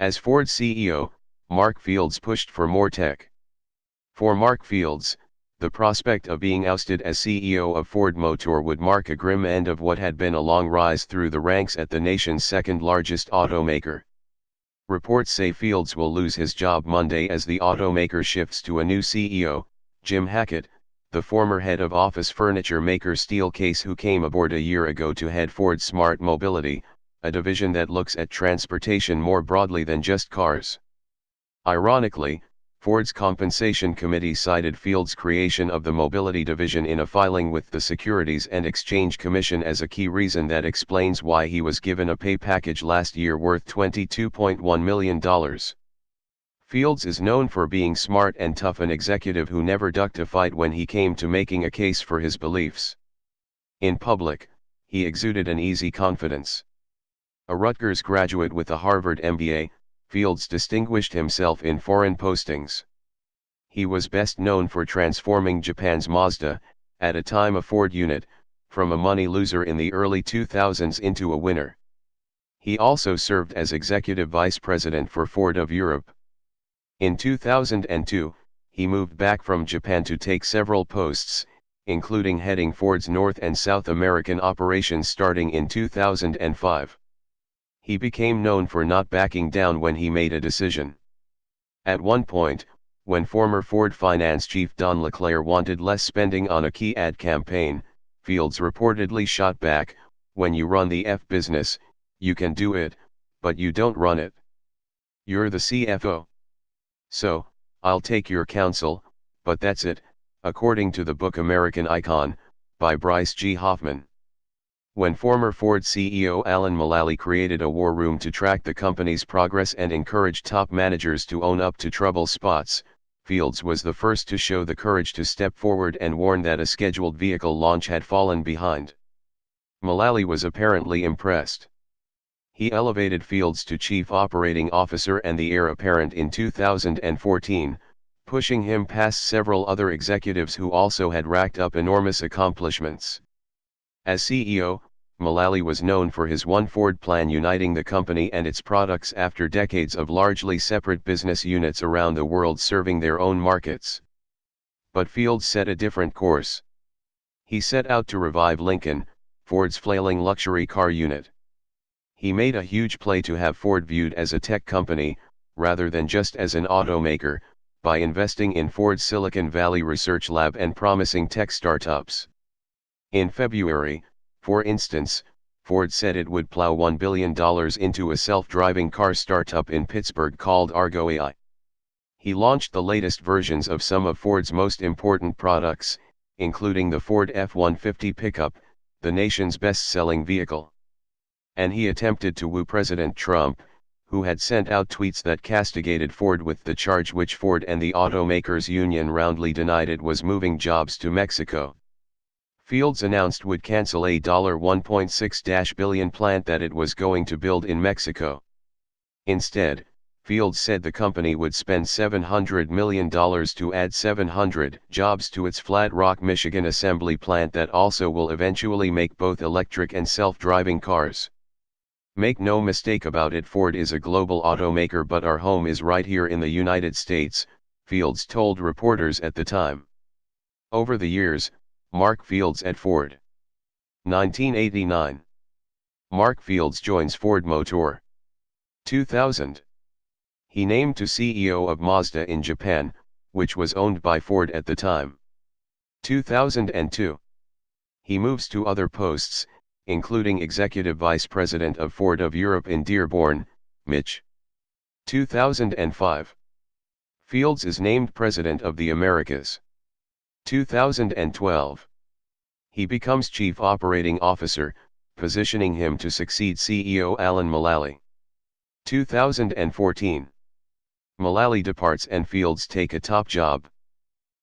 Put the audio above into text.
As Ford CEO, Mark Fields pushed for more tech. For Mark Fields, the prospect of being ousted as CEO of Ford Motor would mark a grim end of what had been a long rise through the ranks at the nation's second-largest automaker. Reports say Fields will lose his job Monday as the automaker shifts to a new CEO, Jim Hackett, the former head of office furniture maker Steelcase, who came aboard a year ago to head Ford's Smart Mobility, a division that looks at transportation more broadly than just cars. Ironically, Ford's Compensation Committee cited Fields' creation of the mobility division in a filing with the Securities and Exchange Commission as a key reason that explains why he was given a pay package last year worth $22.1 million. Fields is known for being smart and tough, an executive who never ducked a fight when he came to making a case for his beliefs. In public, he exuded an easy confidence. A Rutgers graduate with a Harvard MBA, Fields distinguished himself in foreign postings. He was best known for transforming Japan's Mazda, at a time a Ford unit, from a money loser in the early 2000s into a winner. He also served as executive vice president for Ford of Europe. In 2002, he moved back from Japan to take several posts, including heading Ford's North and South American operations starting in 2005. He became known for not backing down when he made a decision. At one point, when former Ford finance chief Don LeClaire wanted less spending on a key ad campaign, Fields reportedly shot back, "When you run the F business, you can do it, but you don't run it. You're the CFO. So, I'll take your counsel, but that's it," according to the book American Icon, by Bryce G. Hoffman. When former Ford CEO Alan Mulally created a war room to track the company's progress and encourage top managers to own up to trouble spots, Fields was the first to show the courage to step forward and warn that a scheduled vehicle launch had fallen behind. Mulally was apparently impressed. He elevated Fields to chief operating officer and the heir apparent in 2014, pushing him past several other executives who also had racked up enormous accomplishments. As CEO, Mulally was known for his One Ford plan, uniting the company and its products after decades of largely separate business units around the world serving their own markets. But Fields set a different course. He set out to revive Lincoln, Ford's flailing luxury car unit. He made a huge play to have Ford viewed as a tech company, rather than just as an automaker, by investing in Ford's Silicon Valley Research Lab and promising tech startups. In February, for instance, Ford said it would plow $1 billion into a self-driving car startup in Pittsburgh called Argo AI. He launched the latest versions of some of Ford's most important products, including the Ford F-150 pickup, the nation's best-selling vehicle. And he attempted to woo President Trump, who had sent out tweets that castigated Ford with the charge which Ford and the automakers union roundly denied it was moving jobs to Mexico. Fields announced would cancel a $1.6 billion plant that it was going to build in Mexico. Instead, Fields said the company would spend $700 million to add 700 jobs to its Flat Rock, Michigan assembly plant that also will eventually make both electric and self-driving cars. "Make no mistake about it, Ford is a global automaker, but our home is right here in the United States," Fields told reporters at the time. Over the years, Mark Fields at Ford. 1989. Mark Fields joins Ford Motor. 2000. He named to CEO of Mazda in Japan, which was owned by Ford at the time. 2002. He moves to other posts, including Executive Vice President of Ford of Europe in Dearborn, Mich. 2005. Fields is named President of the Americas. 2012. He becomes Chief Operating Officer, positioning him to succeed CEO Alan Mulally. 2014. Mulally departs and Fields take a top job.